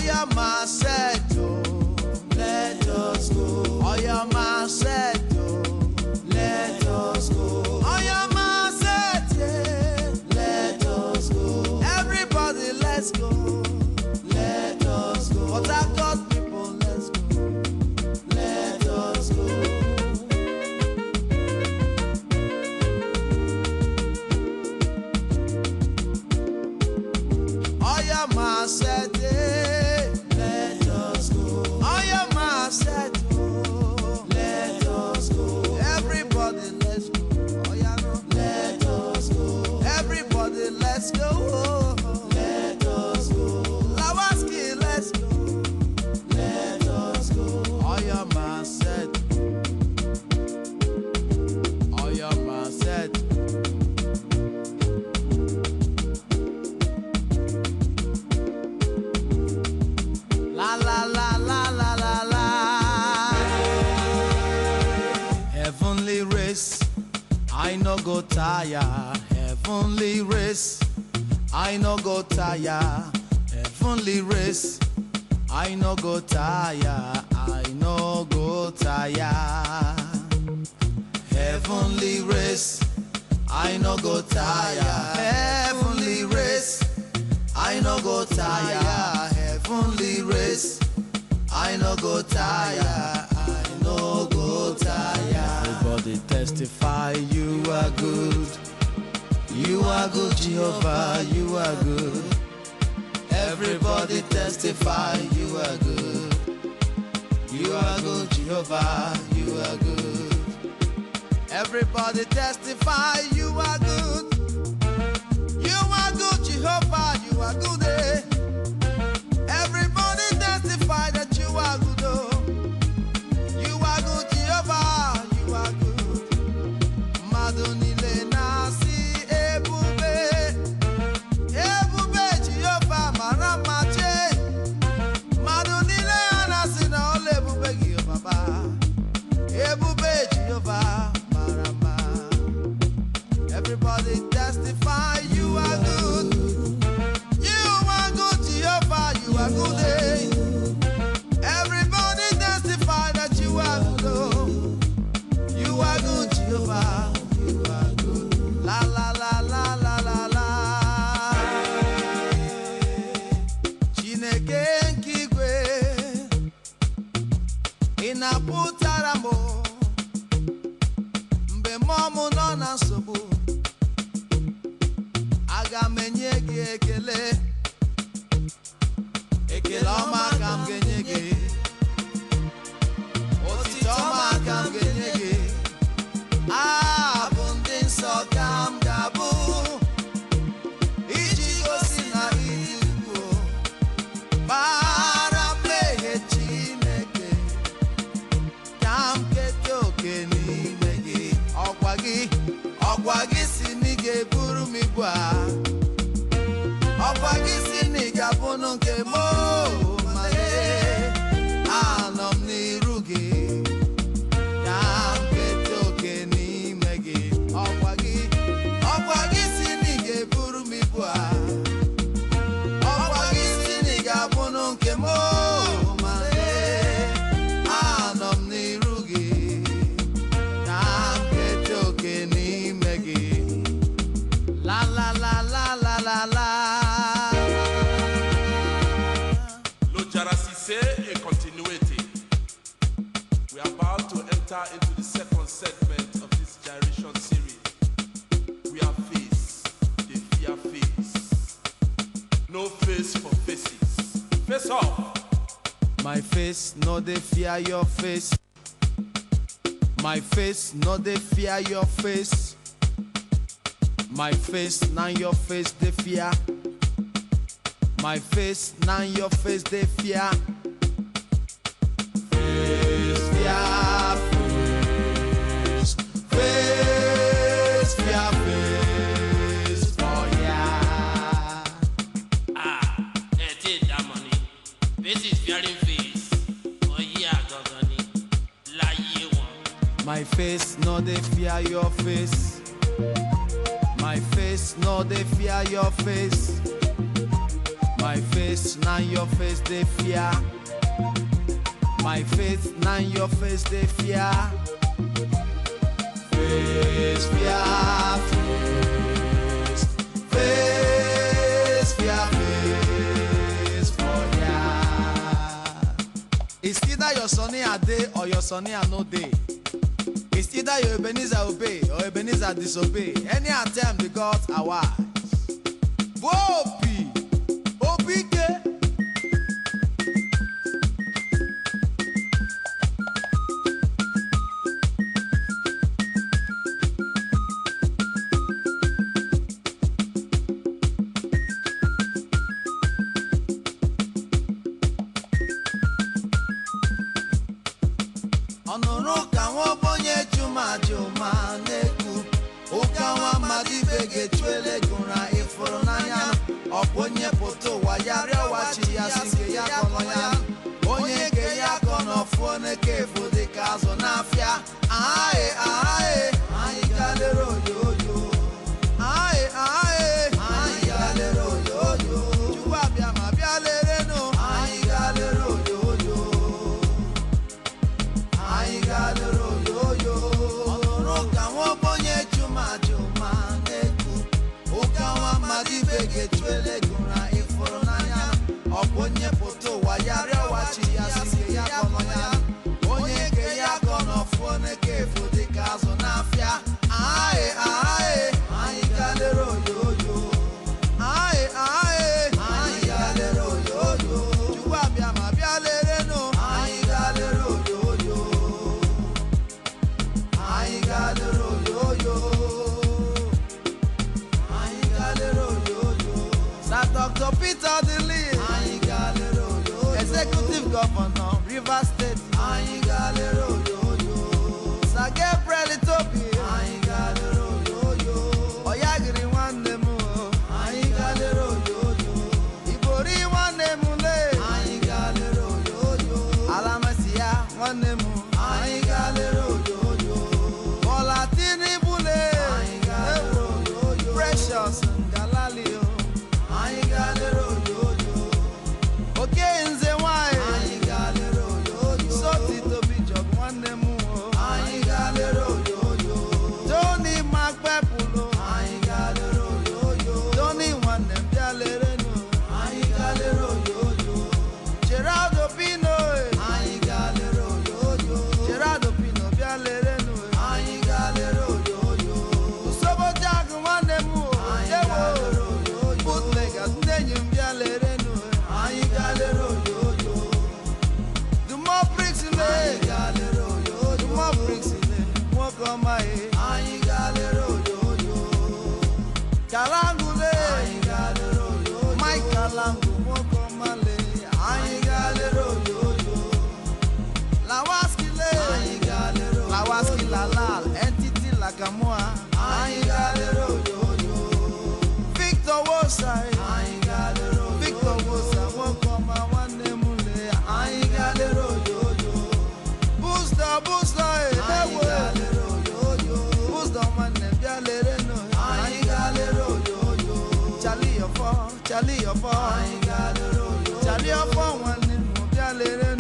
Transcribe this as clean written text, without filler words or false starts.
Oyama said, oh, let us go. Oyama said, oh, let us go. Oyama said, yeah, let us go. Everybody, let's go. Let us go. What I got, people, let's go. Let us go. Oyama said, let us go. Oyama said, oh, let us go. Everybody, let's go. Oyama, let us go. Everybody, let's go. Let us go. Lawaski, let's go. Let us go. Oyama said. Oyama said. La la la la la la la. Heavenly race, I no go tire. Heavenly race, I no go tire. Heavenly race, I no go tire. I no go tire. Heavenly race, I no go tire. Heavenly race, I no go tire. Heavenly race, I no go tire. I no go tire. Everybody testify, you are good. You are good, Jehovah, you are good. Everybody testify, you are good. You are good, Jehovah, you are good. Everybody testify, you are good. You are good, Jehovah, you are good. Everybody testify that you are good. Oh. You are good, Jehovah, you are good. Madonile nasi ebube. Ebube Jehovah maramache. Madonile nasi na ole ebube Jehovah. Ebube Jehovah marama. Everybody testify you are good. You are good, Jehovah, you are good. Everybody testify that you are good. Oh. You are good, Jehovah, you are good. La la la la la la la. Chineke nkigwe inaputara mo mbe momu no na nsogbu aga menye gị ekele. Ekele ọma ka m ga-enye gị. Otito ọma ka m ga-enye gị. Abụ ndị nsọ ka m ga-abụ iji gosi na ịdị ukwuu. Bara mmehie Chineke ka m keta oke n'ime gị. Ọkwa gị si na ị ga-eburu m ibu a. Ọkwa gị si na ị ga-abụnụ nke m. Anọ m n'iru gị ka m keta oke n'ime gị. Ọkwa gị si na ị ga-eburu m ibu a. Ọkwa gị si na ị ga-abụnụ nke m. Anọ m n'iru gị ka m keta oke n'ime gị. La la la la la la la. A continuity. We are about to enter into the second segment of this Gyration series. We are face, they fear face. No face for faces. Face off. My face, no they fear your face. My face, no they fear your face. My face, now your face they fear. My face, now your face they fear. Face, fear, face. Face, fear, face. Oh yeah. Take that money. Face is fearing face. Oh yeah, Gogoni. Lie one. My face, no they fear your face. My face, no they fear your face. My face, now your face, they fear. My faith, now your face, they fear. Face, fear, face. Face, fear, face for ya. It's either your sonny a day or your sonny a no day. It's either your Ebenezer obey or Ebenezer disobey. Any attempt the gods are wise. Whoopee! Obike! Onuru ka nwobonye juma juma neku. Uka wa madibe getwele gura ifuru n'anya. Oponye poto wa yare wa chi ya singe ya kono ya. Onye ke ya kono fone ke fudi kazo n'afia. Aye aye ayi galero yo yo. Aye aye ayi galero yo yo. Juwa bia ma bia lere no. Ayi galero yo yo. Ayi galero yo yo. Onoro ka nwobonye juma juma neku. Uka wa madibe getwele gura ifuru n'anya. Oponye poto wa yare wa chi ya singe ya kono ya. Onye ke ya kono fone ke fudi kazo n'afia. Aye aye ayi galero yo yo. Aye aye ayi galero yo yo. Juwa bia ma bia lere no. Ayi galero yo yo. Ayi galero yo yo. Ayi galero yo yo. Sir Dr. Peter Dili. Ayi galero yo yo. Executive Governor, Rivers State. Ayi galero yo yo. Sir Gabriel Itobi. Ayi galero yo yo. Oyagiri nwanne mu. Ayi galero yo yo. Ibori nwanne mu le. Ayi galero yo yo. Alamasiya nwanne mu. Ayi galero yo yo. Bola Tinubu le. Ayi galero yo yo. Precious Ngalalio. Ayi galero yo yo. Oke nze nwanyị. Ayi galero yo yo. Soti Tobi Jog nwanne mu. Ayi galero yo yo. Tony Makpepulo. Ayi galero yo yo. Tony nwanne m bịa lere no. Ayi galero yo yo. Geraldo Pino. Ayi galero yo yo. Geraldo Pino bịa lere no. Ayi galero yo yo. Usobo Jag nwanne m. Ayi galero yo yo. Bootleggers ndị enyi m bịa lere no. Ayi galero yo yo. The more bricks in the Ayi galero yo yo. The more bricks in the nwoke ọma e. Ayi galero yo yo. Kalangule. Ayi galero yo yo. Mike Kalangu nwoke ọma le. Ayi galero yo yo. Lawaski le. Ayi galero yo yo. Lawaski Lalal. Entity Lagamua. Ayi galero yo yo. Victor Wosa. Ayi galero yo yo. Victor Wosa nwoke ọma nwanne m le. Ayi galero yo yo. Booster Booster e. Ayi galero yo yo. Booster nwanne m bịa lere no. Ayi galero yo yo. Charlie Ofo. Ayi galero yo yo. Charlie Ofo nwanne m bịa lere